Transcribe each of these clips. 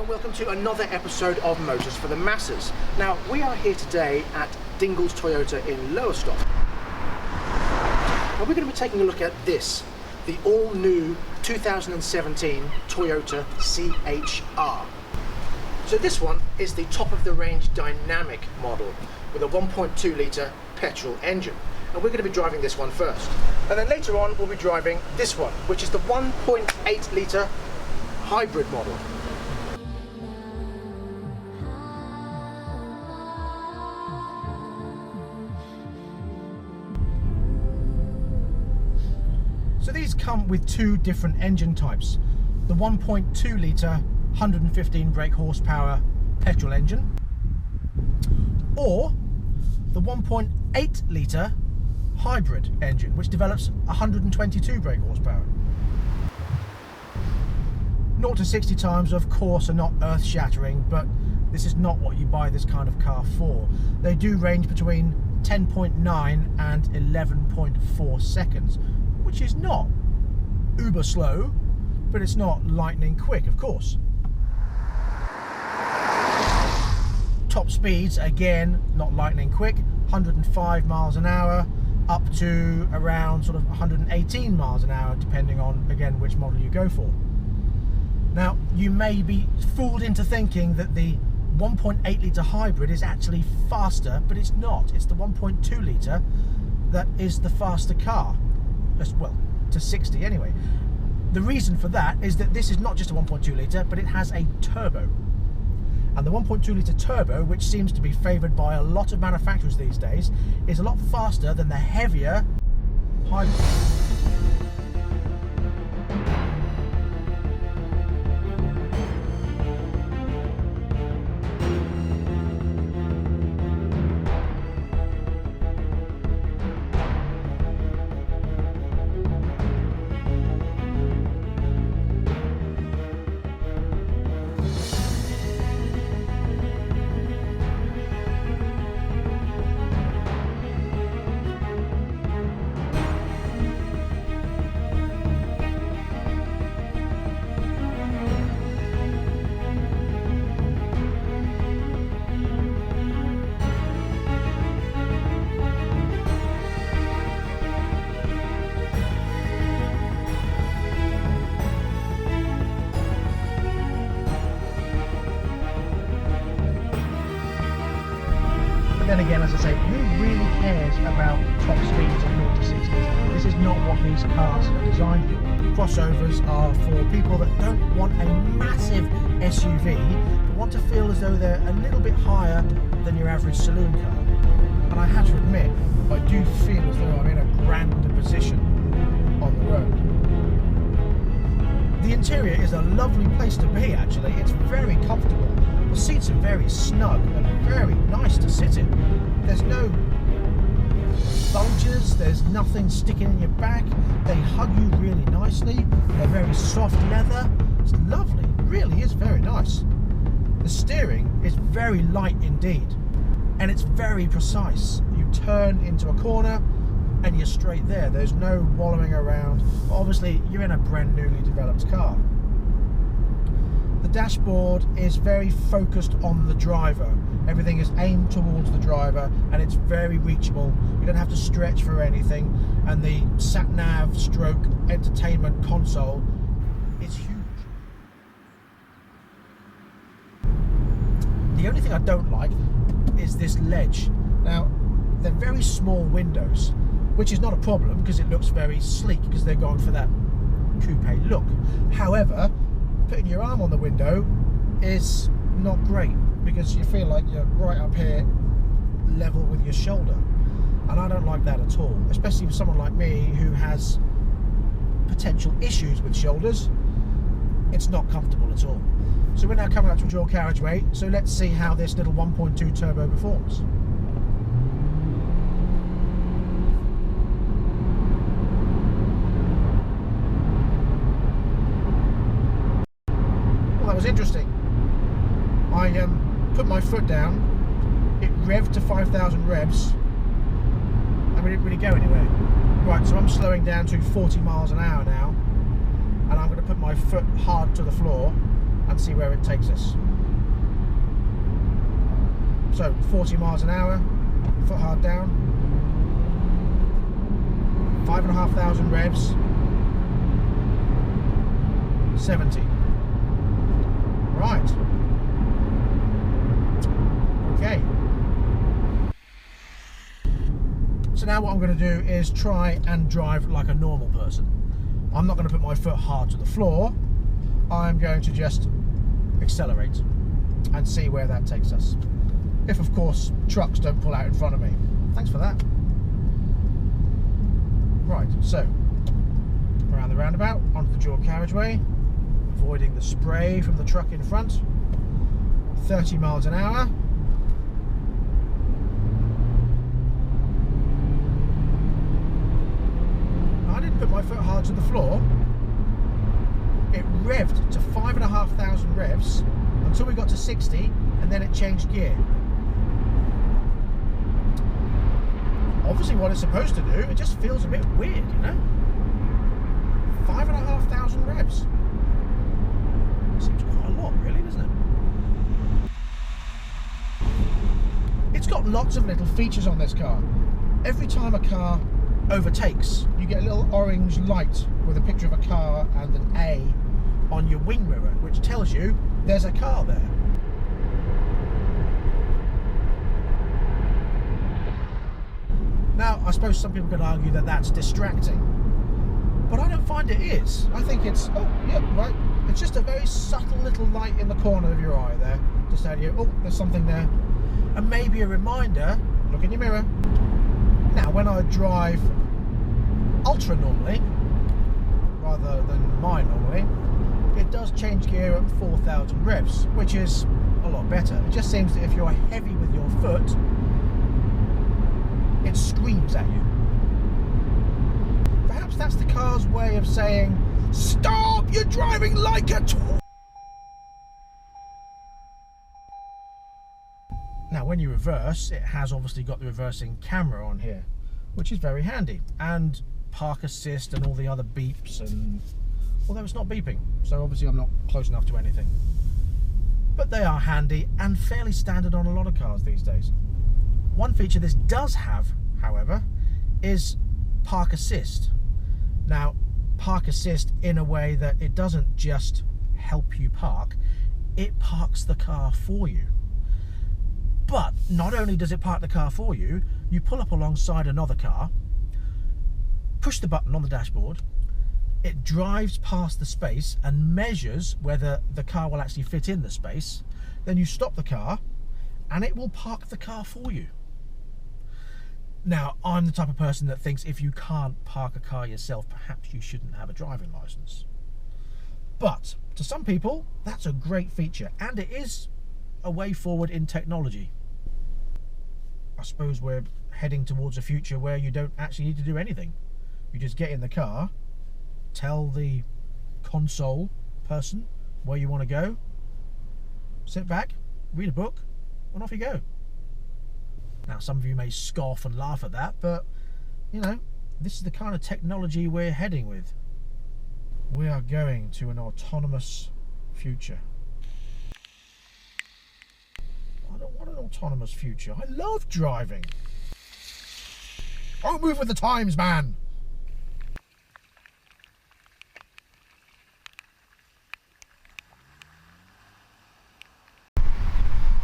and welcome to another episode of Motors for the Masses. Now, we are here today at Dingles Toyota in Lowestoft. Now, we're going to be taking a look at this, the all-new 2017 Toyota CHR. So this one is the top-of-the-range dynamic model with a 1.2 litre petrol engine. And we're going to be driving this one first. And then later on, we'll be driving this one, which is the 1.8 litre hybrid model. So these come with two different engine types. The 1.2 litre 115 brake horsepower petrol engine, or the 1.8 litre hybrid engine, which develops 122 brake horsepower. 0 to 60 times, of course, are not earth-shattering, but this is not what you buy this kind of car for. They do range between 10.9 and 11.4 seconds, which is not uber slow, but it's not lightning quick, of course. Top speeds, again, not lightning quick, 105 miles an hour, up to around sort of 118 miles an hour, depending on, again, which model you go for. Now, you may be fooled into thinking that the 1.8 litre hybrid is actually faster, but it's not. It's the 1.2 litre that is the faster car. Well, to 60 anyway. The reason for that is that this is not just a 1.2 litre, but it has a turbo. And the 1.2 litre turbo, which seems to be favoured by a lot of manufacturers these days, is a lot faster than the heavier hybrid. Then again, as I say, who really cares about top speeds of 0 to 60s? This is not what these cars are designed for. Crossovers are for people that don't want a massive SUV, but want to feel as though they're a little bit higher than your average saloon car. And I have to admit, I do feel as though I'm in a grander position on the road. The interior is a lovely place to be, actually. It's very comfortable. The seats are very snug and very nice to sit in. There's no bulges, there's nothing sticking in your back. They hug you really nicely. They're very soft leather. It's lovely, it really is very nice. The steering is very light indeed, and it's very precise. You turn into a corner and you're straight there. There's no wallowing around. Obviously, you're in a brand newly developed car. The dashboard is very focused on the driver. Everything is aimed towards the driver, and it's very reachable. You don't have to stretch for anything. And the sat-nav stroke entertainment console is huge. The only thing I don't like is this ledge. Now, they're very small windows, which is not a problem because it looks very sleek because they're going for that coupe look. However, putting your arm on the window is not great because you feel like you're right up here level with your shoulder, and I don't like that at all, especially with someone like me who has potential issues with shoulders. It's not comfortable at all. So we're now coming up to a dual carriageway, so let's see how this little 1.2 turbo performs. That was interesting. I put my foot down, it revved to 5,000 revs, and we didn't really go anywhere. Right, so I'm slowing down to 40 miles an hour now, and I'm going to put my foot hard to the floor, and see where it takes us. So 40 miles an hour, foot hard down, 5,500 revs, 70. Right. Okay. So now what I'm going to do is try and drive like a normal person. I'm not going to put my foot hard to the floor. I'm going to just accelerate and see where that takes us. If, of course, trucks don't pull out in front of me. Thanks for that. Right, so around the roundabout, onto the dual carriageway, avoiding the spray from the truck in front. 30 miles an hour. I didn't put my foot hard to the floor. It revved to 5,500 revs until we got to 60, and then it changed gear. Obviously what it's supposed to do, it just feels a bit weird, you know? 5,500 revs. Seems quite a lot, really, doesn't it? It's got lots of little features on this car. Every time a car overtakes, you get a little orange light with a picture of a car and an A on your wing mirror, which tells you there's a car there. Now, I suppose some people could argue that that's distracting, but I don't find it is. I think it's, oh, yeah, right, it's just a very subtle little light in the corner of your eye there to tell you, oh, there's something there. And maybe a reminder, look in your mirror. Now, when I drive ultra normally, rather than mine normally, it does change gear at 4,000 revs, which is a lot better. It just seems that if you're heavy with your foot, it screams at you. Perhaps that's the car's way of saying, stop, you're driving like a twat. Now when you reverse, it has obviously got the reversing camera on here, which is very handy, and park assist and all the other beeps, and although it's not beeping, so obviously I'm not close enough to anything. But they are handy and fairly standard on a lot of cars these days. One feature this does have, however, is park assist. Now, park assist in a way that it doesn't just help you park, it parks the car for you. But not only does it park the car for you, you pull up alongside another car, push the button on the dashboard, it drives past the space and measures whether the car will actually fit in the space, then you stop the car and it will park the car for you. Now, I'm the type of person that thinks if you can't park a car yourself, perhaps you shouldn't have a driving license. But to some people, that's a great feature, and it is a way forward in technology. I suppose we're heading towards a future where you don't actually need to do anything. You just get in the car, tell the console person where you want to go, sit back, read a book, and off you go. Now, some of you may scoff and laugh at that, but, you know, this is the kind of technology we're heading with. We are going to an autonomous future. I don't want an autonomous future. I love driving. I'll move with the times, man.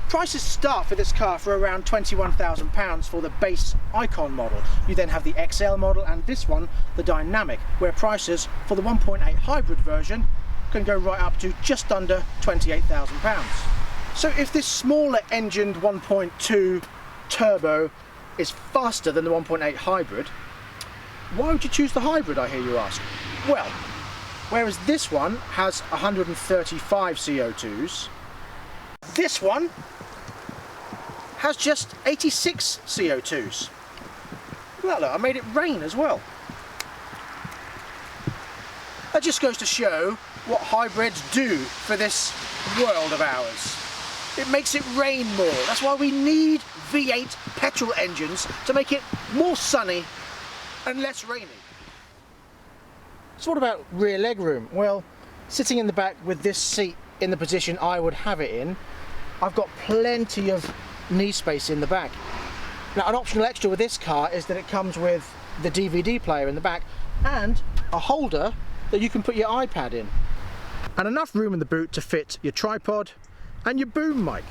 Prices start for this car for around £21,000 for the base Icon model. You then have the XL model and this one, the Dynamic, where prices for the 1.8 hybrid version can go right up to just under £28,000. So if this smaller engined 1.2 turbo is faster than the 1.8 hybrid, why would you choose the hybrid, I hear you ask? Well, whereas this one has 135 CO2s, this one has just 86 CO2s. Look at that, look, I made it rain as well. That just goes to show what hybrids do for this world of ours. It makes it rain more. That's why we need V8 petrol engines to make it more sunny and less rainy. So what about rear leg room? Well, sitting in the back with this seat in the position I would have it in, I've got plenty of knee space in the back. Now, an optional extra with this car is that it comes with the DVD player in the back and a holder that you can put your iPad in. And enough room in the boot to fit your tripod and your boom mic.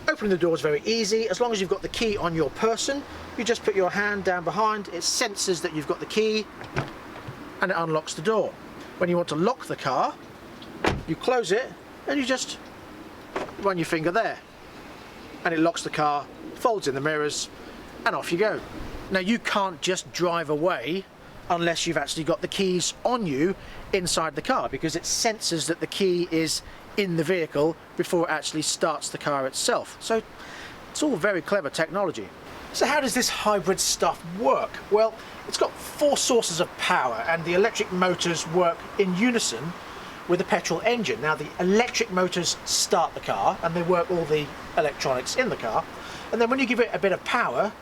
Opening the door is very easy. As long as you've got the key on your person, you just put your hand down behind, it senses that you've got the key and it unlocks the door. When you want to lock the car, you close it and you just run your finger there and it locks the car, folds in the mirrors, and off you go. Now, you can't just drive away unless you've actually got the keys on you inside the car, because it senses that the key is in the vehicle before it actually starts the car itself. So it's all very clever technology. So how does this hybrid stuff work? Well, it's got 4 sources of power and the electric motors work in unison with the petrol engine. Now, the electric motors start the car and they work all the electronics in the car, and then when you give it a bit of power,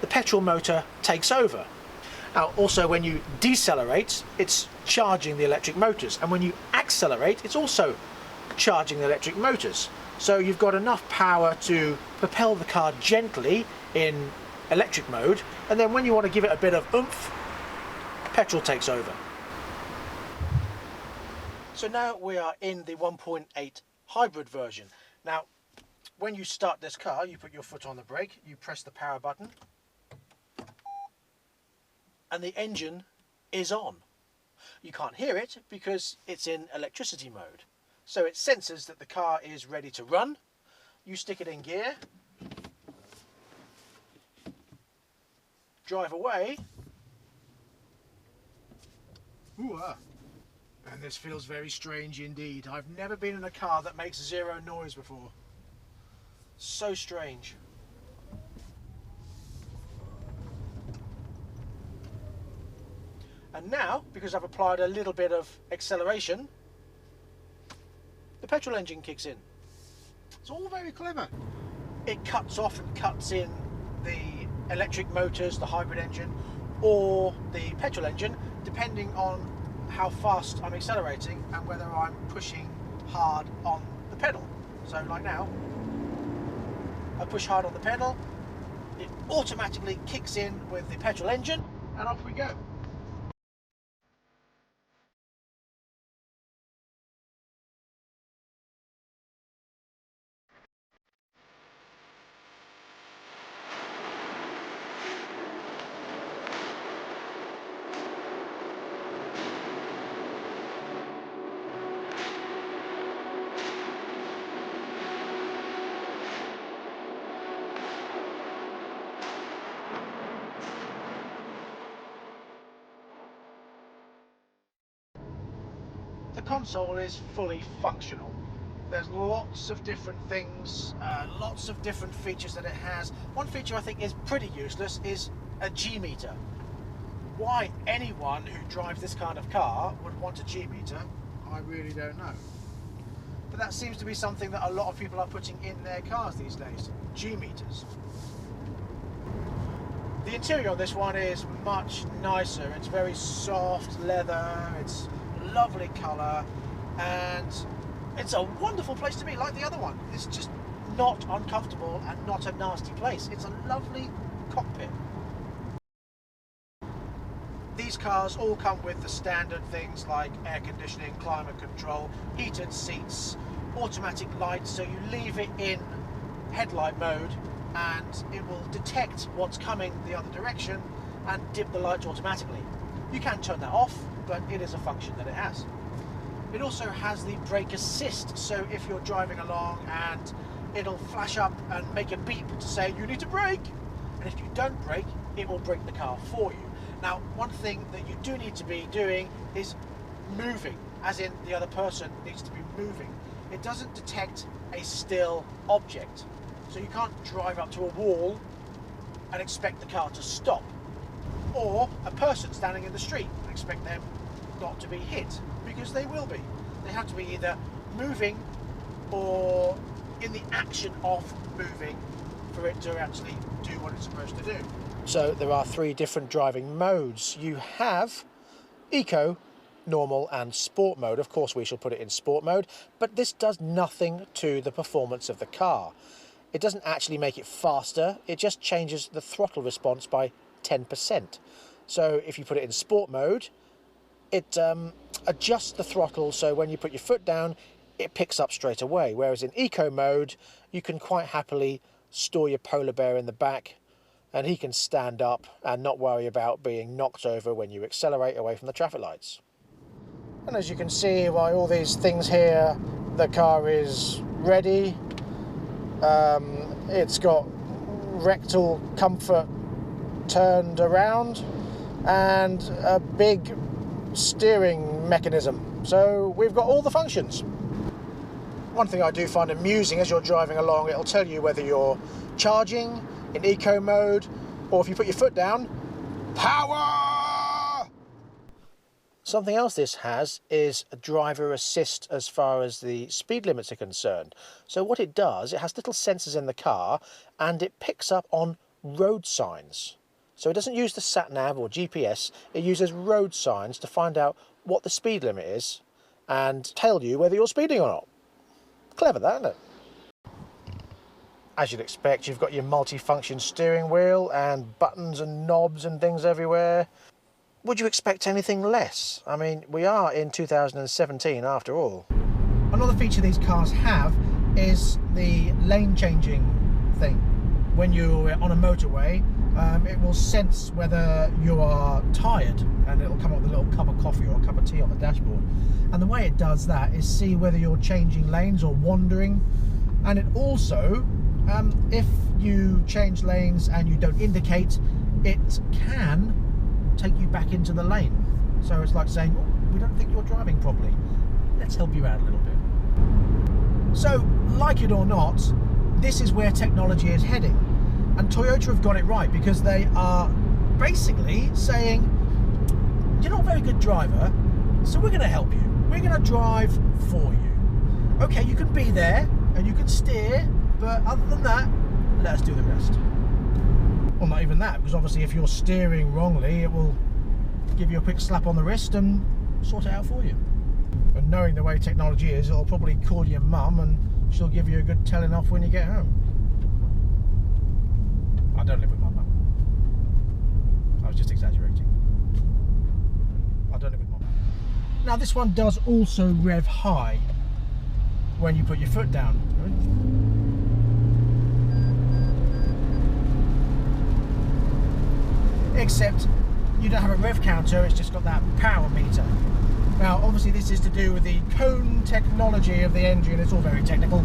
the petrol motor takes over. Now, also when you decelerate, it's charging the electric motors, and when you accelerate, it's also charging the electric motors. So you've got enough power to propel the car gently in electric mode, and then when you want to give it a bit of oomph, petrol takes over. So now we are in the 1.8 hybrid version. Now, when you start this car, you put your foot on the brake, you press the power button, and the engine is on. You can't hear it because it's in electricity mode. So it senses that the car is ready to run. You stick it in gear, drive away. And this feels very strange indeed. I've never been in a car that makes 0 noise before. So strange. And now, because I've applied a little bit of acceleration, the petrol engine kicks in. It's all very clever. It cuts off and cuts in the electric motors, the hybrid engine, or the petrol engine, depending on how fast I'm accelerating and whether I'm pushing hard on the pedal. So like now, I push hard on the pedal, it automatically kicks in with the petrol engine, and off we go. The console is fully functional. There's lots of different things, lots of different features that it has. One feature I think is pretty useless is a G meter. Why anyone who drives this kind of car would want a G meter, I really don't know. But that seems to be something that a lot of people are putting in their cars these days, G meters. The interior on this one is much nicer. It's very soft leather, it's lovely colour, and it's a wonderful place to be, like the other one. It's just not uncomfortable and not a nasty place. It's a lovely cockpit. These cars all come with the standard things like air conditioning, climate control, heated seats, automatic lights, so you leave it in headlight mode and it will detect what's coming the other direction and dim the lights automatically. You can turn that off, but it is a function that it has. It also has the brake assist, so if you're driving along and it'll flash up and make a beep to say you need to brake, and if you don't brake, it will brake the car for you. Now, one thing that you do need to be doing is moving, as in the other person needs to be moving. It doesn't detect a still object, so you can't drive up to a wall and expect the car to stop, or a person standing in the street and expect them not to be hit, because they will be. They have to be either moving or in the action of moving for it to actually do what it's supposed to do. So there are 3 different driving modes. You have Eco, normal and sport mode. Of course we shall put it in sport mode, but this does nothing to the performance of the car. It doesn't actually make it faster, it just changes the throttle response by 10%. So if you put it in sport mode, it adjusts the throttle so when you put your foot down it picks up straight away, whereas in eco mode you can quite happily store your polar bear in the back and he can stand up and not worry about being knocked over when you accelerate away from the traffic lights. And as you can see by all these things here, the car is ready. It's got rectal comfort turned around and a big steering mechanism. So we've got all the functions. One thing I do find amusing as you're driving along, it'll tell you whether you're charging in eco mode or if you put your foot down, power! Something else this has is a driver assist as far as the speed limits are concerned. So what it does, it has little sensors in the car and it picks up on road signs. So it doesn't use the sat-nav or GPS, it uses road signs to find out what the speed limit is and tell you whether you're speeding or not. Clever that, isn't it? As you'd expect, you've got your multi-function steering wheel and buttons and knobs and things everywhere. Would you expect anything less? I mean, we are in 2017 after all. Another feature these cars have is the lane changing thing. When you're on a motorway, it will sense whether you are tired and it'll come up with a little cup of coffee or a cup of tea on the dashboard. And the way it does that is see whether you're changing lanes or wandering. And it also, if you change lanes and you don't indicate, it can take you back into the lane. So it's like saying, oh, we don't think you're driving properly. Let's help you out a little bit. So, like it or not, this is where technology is heading. And Toyota have got it right because they are basically saying, you're not a very good driver, so we're going to help you. We're going to drive for you. Okay, you can be there and you can steer, but other than that, let us do the rest. Well, not even that, because obviously if you're steering wrongly, it will give you a quick slap on the wrist and sort it out for you. And knowing the way technology is, it'll probably call your mum and she'll give you a good telling off when you get home. I don't live with my mum. I was just exaggerating. I don't live with my mum. Now this one does also rev high when you put your foot down. Except you don't have a rev counter, it's just got that power meter. Now obviously this is to do with the cone technology of the engine, it's all very technical,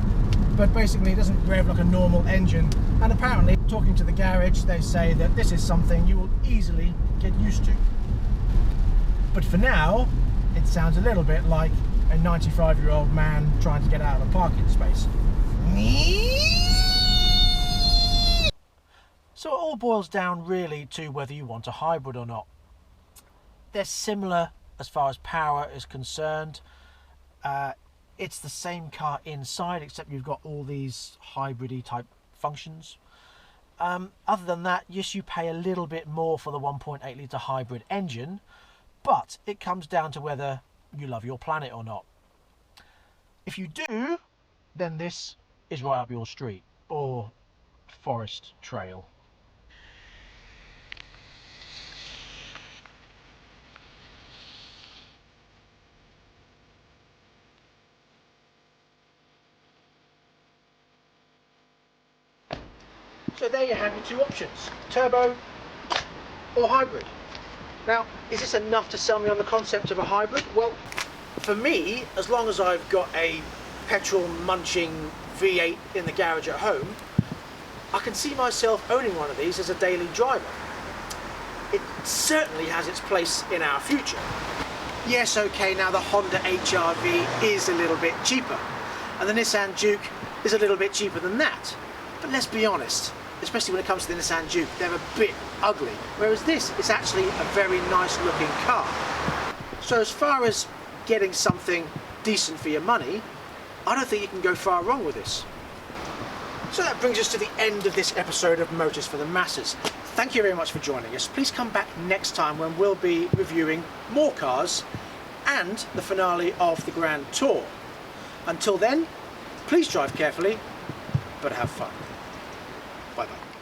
but basically it doesn't rev like a normal engine, and apparently, talking to the garage, they say that this is something you will easily get used to. But for now, it sounds a little bit like a 95-year-old man trying to get out of a parking space. So it all boils down really to whether you want a hybrid or not. They're similar as far as power is concerned. It's the same car inside, except you've got all these hybrid-y type functions. Other than that, yes, you pay a little bit more for the 1.8 litre hybrid engine, but it comes down to whether you love your planet or not. If you do, then this is right up your street, or forest trail. So there you have your two options, turbo or hybrid. Now, is this enough to sell me on the concept of a hybrid? Well, for me, as long as I've got a petrol munching V8 in the garage at home, I can see myself owning one of these as a daily driver. It certainly has its place in our future. Yes, okay, now the Honda HR-V is a little bit cheaper, and the Nissan Juke is a little bit cheaper than that. But let's be honest, especially when it comes to the Nissan Juke, they're a bit ugly, whereas this is actually a very nice looking car. So as far as getting something decent for your money, I don't think you can go far wrong with this. So that brings us to the end of this episode of Motors for the Masses. Thank you very much for joining us. Please come back next time when we'll be reviewing more cars and the finale of the Grand Tour. Until then, please drive carefully, but have fun. Bye bye.